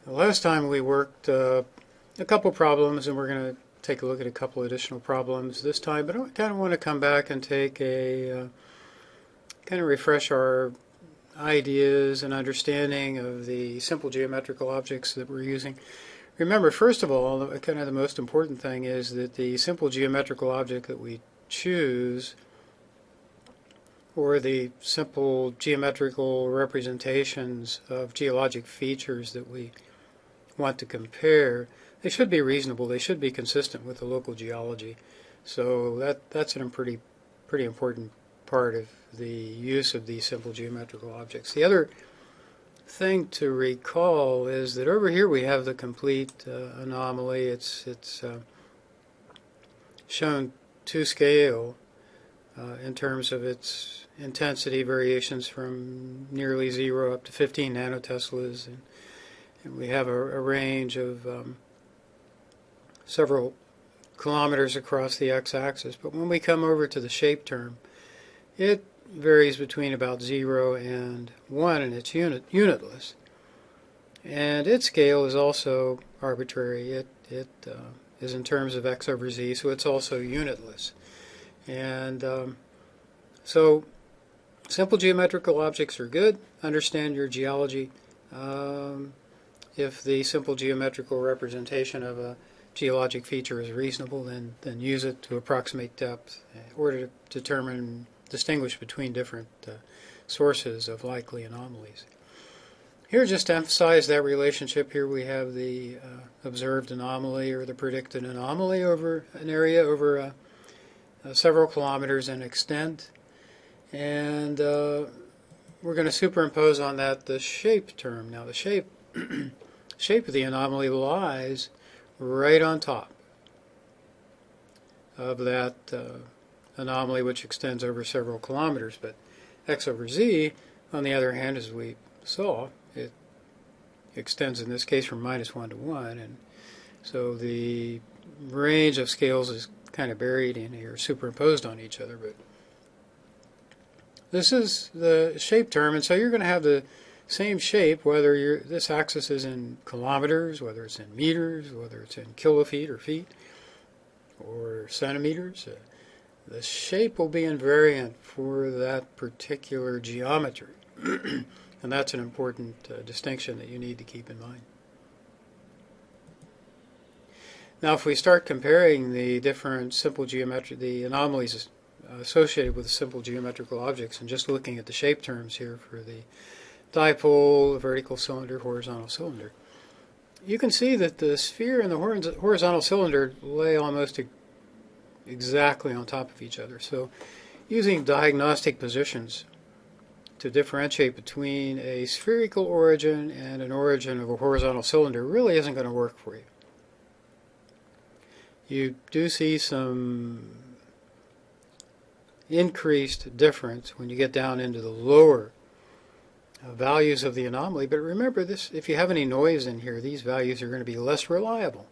Last time we worked a couple problems, and we're going to take a look at a couple additional problems this time, but I kind of want to come back and take a kind of refresh our ideas and understanding of the simple geometrical objects that we're using. Remember, first of all, kind of the most important thing is that the simple geometrical object that we choose, or the simple geometrical representations of geologic features that we want to compare, they should be reasonable. They should be consistent with the local geology. So that's a pretty important part of the use of these simple geometrical objects. The other thing to recall is that over here we have the complete anomaly. It's shown to scale in terms of its intensity variations from nearly 0 up to 15 nanoteslas, and we have a range of several kilometers across the x-axis. But when we come over to the shape term, it varies between about 0 and 1, and it's unitless. And its scale is also arbitrary. It is in terms of x over z, so it's also unitless. And so simple geometrical objects are good. Understand your geology. If the simple geometrical representation of a geologic feature is reasonable, then use it to approximate depth or to distinguish between different sources of likely anomalies. Here, just to emphasize that relationship, here we have the observed anomaly or the predicted anomaly over an area over several kilometers in extent, and we're going to superimpose on that the shape term. Now the shape of the anomaly lies right on top of that anomaly, which extends over several kilometers. But x over z, on the other hand, as we saw, it extends in this case from -1 to 1, and so the range of scales is kind of buried in here, superimposed on each other. But this is the shape term, and so you're going to have the same shape whether this axis is in kilometers, whether it's in meters, whether it's in kilofeet or feet or centimeters. The shape will be invariant for that particular geometry. And that's an important distinction that you need to keep in mind. Now, if we start comparing the different simple the anomalies associated with the simple geometrical objects, and just looking at the shape terms here for the dipole, the vertical cylinder, horizontal cylinder, you can see that the sphere and the horizontal cylinder lay almost exactly on top of each other. So using diagnostic positions to differentiate between a spherical origin and an origin of a horizontal cylinder really isn't going to work for you. You do see some increased difference when you get down into the lower values of the anomaly, but remember this, if you have any noise in here, these values are going to be less reliable.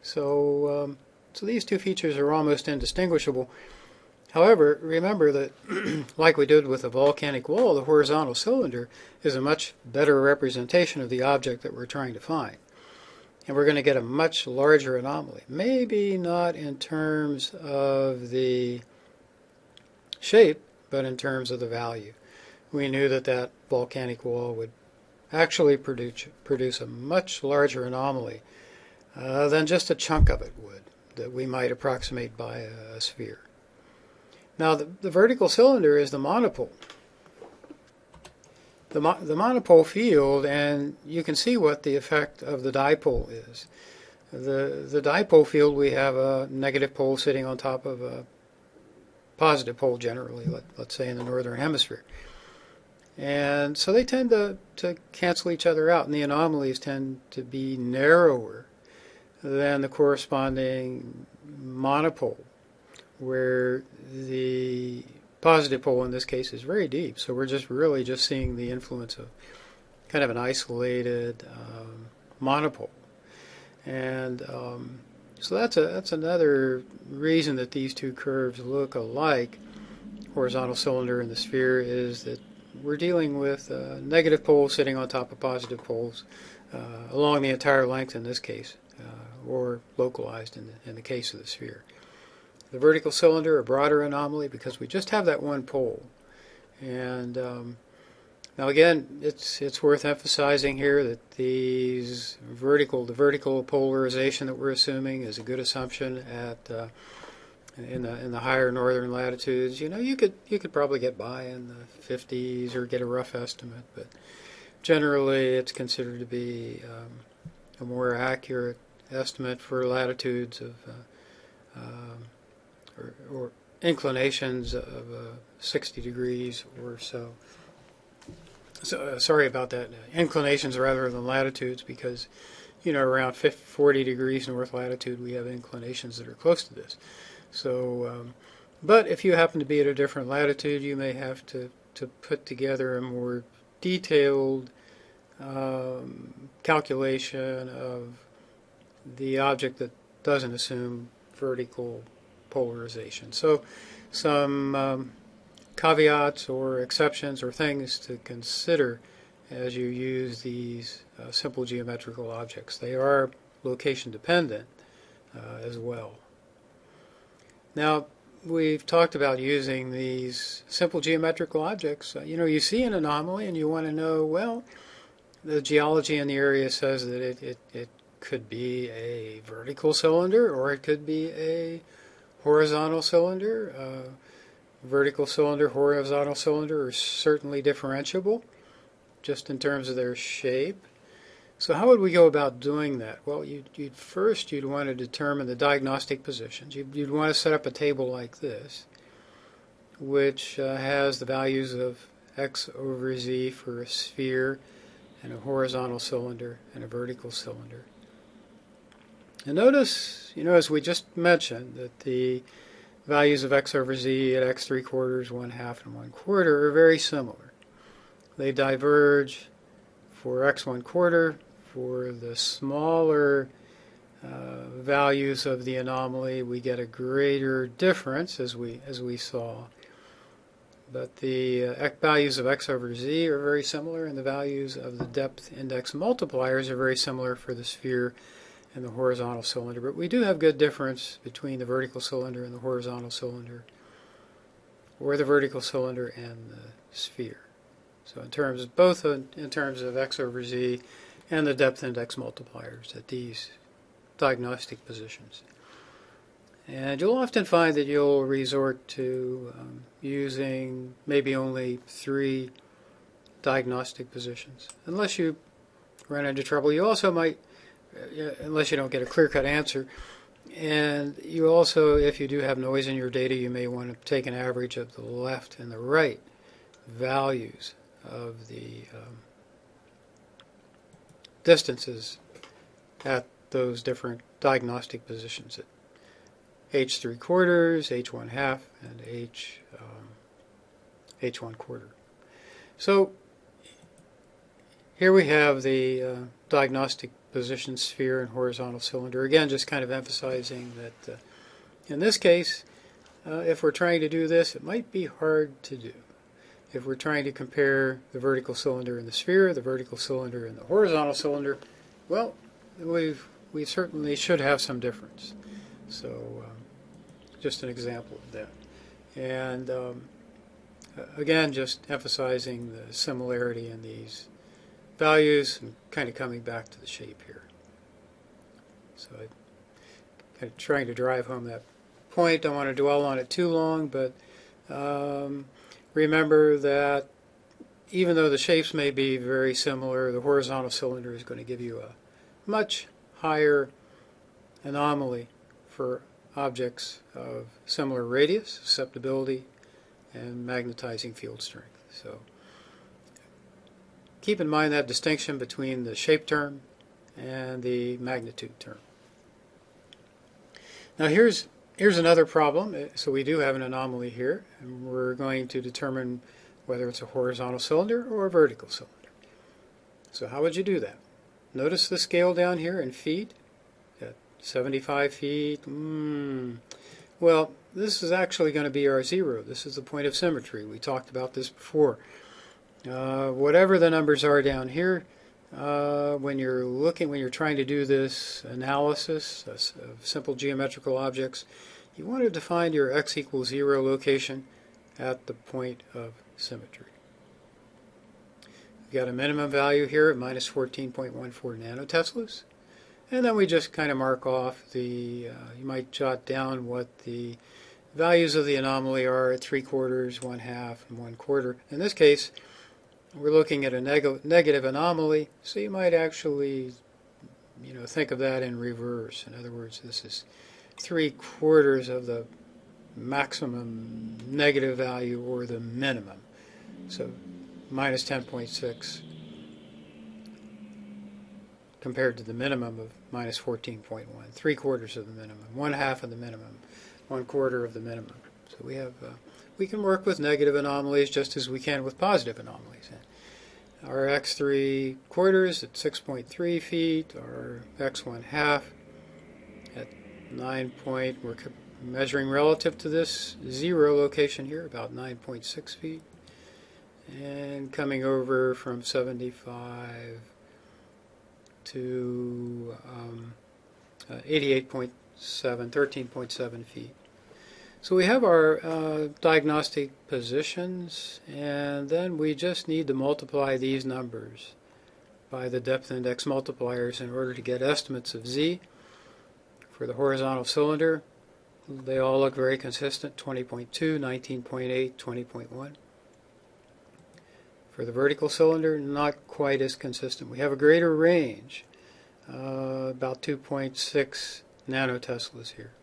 So so these two features are almost indistinguishable. However, remember that like we did with the volcanic wall, the horizontal cylinder is a much better representation of the object that we're trying to find. And we're going to get a much larger anomaly. Maybe not in terms of the shape, but in terms of the value. We knew that that volcanic wall would actually produce a much larger anomaly than just a chunk of it would, that we might approximate by a sphere. Now, the vertical cylinder is the monopole. The monopole field, and you can see what the effect of the dipole is. The dipole field, we have a negative pole sitting on top of a positive pole generally, let's say in the northern hemisphere. And so they tend to cancel each other out, and the anomalies tend to be narrower than the corresponding monopole, where the positive pole in this case is very deep. So we're really just seeing the influence of kind of an isolated monopole. And so that's another reason that these two curves look alike, horizontal cylinder and the sphere, is that we're dealing with negative poles sitting on top of positive poles. along the entire length in this case, or localized in the case of the sphere. The vertical cylinder, a broader anomaly because we just have that one pole. And now again, it's worth emphasizing here that the vertical polarization that we're assuming is a good assumption at in the higher northern latitudes. You know, you could probably get by in the 50s or get a rough estimate, but generally it's considered to be a more accurate estimate for latitudes of or inclinations of 60 degrees or so. So sorry about that. Inclinations rather than latitudes, because you know around 40 degrees north latitude we have inclinations that are close to this. So, but if you happen to be at a different latitude, you may have to put together a more detailed calculation of the object that doesn't assume vertical polarization. So some caveats or exceptions or things to consider as you use these simple geometrical objects. They are location dependent as well. Now, we've talked about using these simple geometrical objects. You know, you see an anomaly and you want to know, well, the geology in the area says that it could be a vertical cylinder or it could be a horizontal cylinder. Vertical cylinder, horizontal cylinder are certainly differentiable just in terms of their shape. So how would we go about doing that? Well, first you'd want to determine the diagnostic positions. You'd want to set up a table like this, which has the values of x over z for a sphere and a horizontal cylinder and a vertical cylinder. And notice, you know, as we just mentioned, that the values of x over z at x 3/4, 1/2, and 1/4 are very similar. They diverge for x 1/4. For the smaller values of the anomaly, we get a greater difference, as we saw. But the values of x over z are very similar, and the values of the depth index multipliers are very similar for the sphere and the horizontal cylinder. But we do have good difference between the vertical cylinder and the horizontal cylinder, or the vertical cylinder and the sphere. So in terms of x over z and the depth index multipliers at these diagnostic positions. And you'll often find that you'll resort to using maybe only 3 diagnostic positions, unless you run into trouble. You also might, unless you don't get a clear-cut answer, and you also, if you do have noise in your data, you may want to take an average of the left and the right values of the distances at those different diagnostic positions at h 3/4, h 1/2, and h 1/4. So here we have the diagnostic position sphere and horizontal cylinder. Again, just kind of emphasizing that in this case, if we're trying to do this, it might be hard to do. If we're trying to compare the vertical cylinder and the sphere, the vertical cylinder and the horizontal cylinder, well, we certainly should have some difference. So just an example of that. And again, just emphasizing the similarity in these values and kind of coming back to the shape here. So I'm kind of trying to drive home that point. Don't want to dwell on it too long, but remember that even though the shapes may be very similar, the horizontal cylinder is going to give you a much higher anomaly for objects of similar radius, susceptibility, and magnetizing field strength. So keep in mind that distinction between the shape term and the magnitude term. Now here's another problem. So we do have an anomaly here, and we're going to determine whether it's a horizontal cylinder or a vertical cylinder. So how would you do that? Notice the scale down here in feet, at 75 feet. Well, this is actually going to be our zero. This is the point of symmetry. We talked about this before. Whatever the numbers are down here, when you're trying to do this analysis of simple geometrical objects, you want to find your x equals 0 location at the point of symmetry. We've got a minimum value here at minus 14.14 nanoteslas. And then we just kind of mark off you might jot down what the values of the anomaly are at 3/4, 1/2, and 1/4. In this case, we're looking at a negative anomaly, so you might actually, think of that in reverse. In other words, this is 3/4 of the maximum negative value or the minimum. So minus 10.6 compared to the minimum of minus 14.1, 3/4 of the minimum, 1/2 of the minimum, 1/4 of the minimum. So we can work with negative anomalies just as we can with positive anomalies. Our x 3/4 at 6.3 feet, our x 1/2 at 9 point, we're measuring relative to this 0 location here, about 9.6 feet, and coming over from 75 to 88.7, 13.7 feet. So we have our diagnostic positions, and then we just need to multiply these numbers by the depth index multipliers in order to get estimates of z. For the horizontal cylinder, they all look very consistent, 20.2, 19.8, 20.1. For the vertical cylinder, not quite as consistent. We have a greater range, about 2.6 nanoteslas here,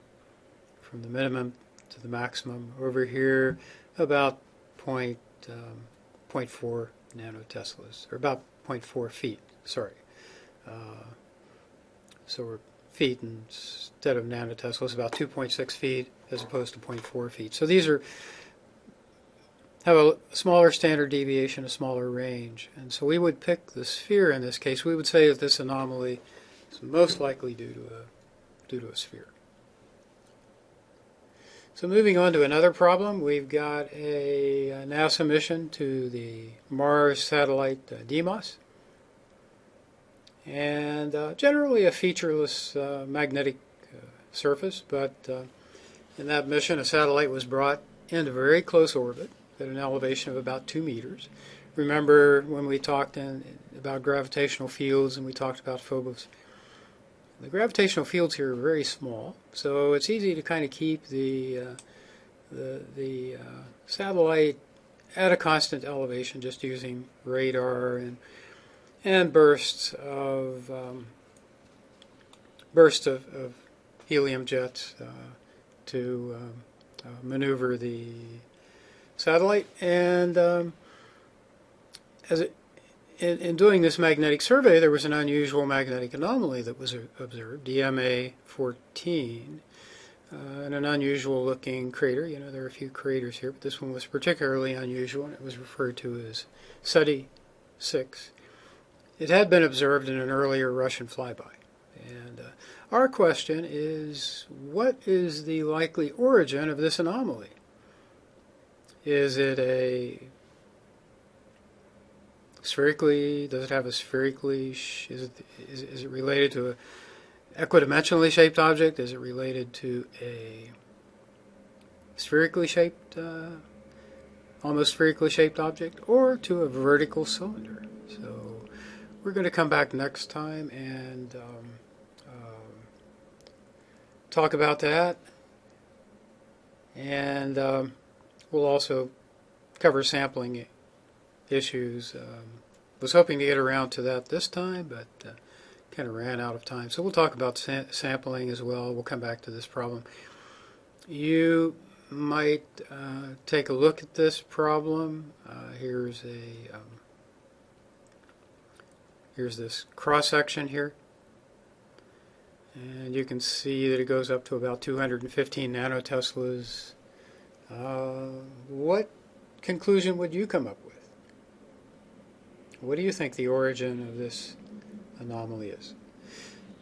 from the minimum to the maximum. Over here, about 0.4 nanoteslas, or about 0.4 feet, sorry. So we're feet instead of nanoteslas, about 2.6 feet as opposed to 0.4 feet. So these have a smaller standard deviation, a smaller range. And so we would pick the sphere in this case. We would say that this anomaly is most likely due to a sphere. So moving on to another problem, we've got a NASA mission to the Mars satellite Deimos. And generally a featureless magnetic surface, but in that mission a satellite was brought into very close orbit at an elevation of about 2 meters. Remember when we talked about gravitational fields and we talked about Phobos? The gravitational fields here are very small, so it's easy to kind of keep the satellite at a constant elevation just using radar and bursts of helium jets to maneuver the satellite. And in doing this magnetic survey, there was an unusual magnetic anomaly that was observed, DMA 14, and an unusual looking crater. There are a few craters here, but this one was particularly unusual, and it was referred to as SETI 6. It had been observed in an earlier Russian flyby. And our question is, what is the likely origin of this anomaly? Is it does it have a spherically, is it related to an equidimensionally shaped object? Is it related to a spherically shaped, almost spherically shaped object, or to a vertical cylinder? So we're going to come back next time and talk about that, and we'll also cover sampling issues. Was hoping to get around to that this time, but kind of ran out of time. So we'll talk about sampling as well. We'll come back to this problem. You might take a look at this problem. Here's this cross section here, and you can see that it goes up to about 215 nanoteslas. What conclusion would you come up with? What do you think the origin of this anomaly is?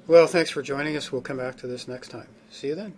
Well, thanks for joining us. We'll come back to this next time. See you then.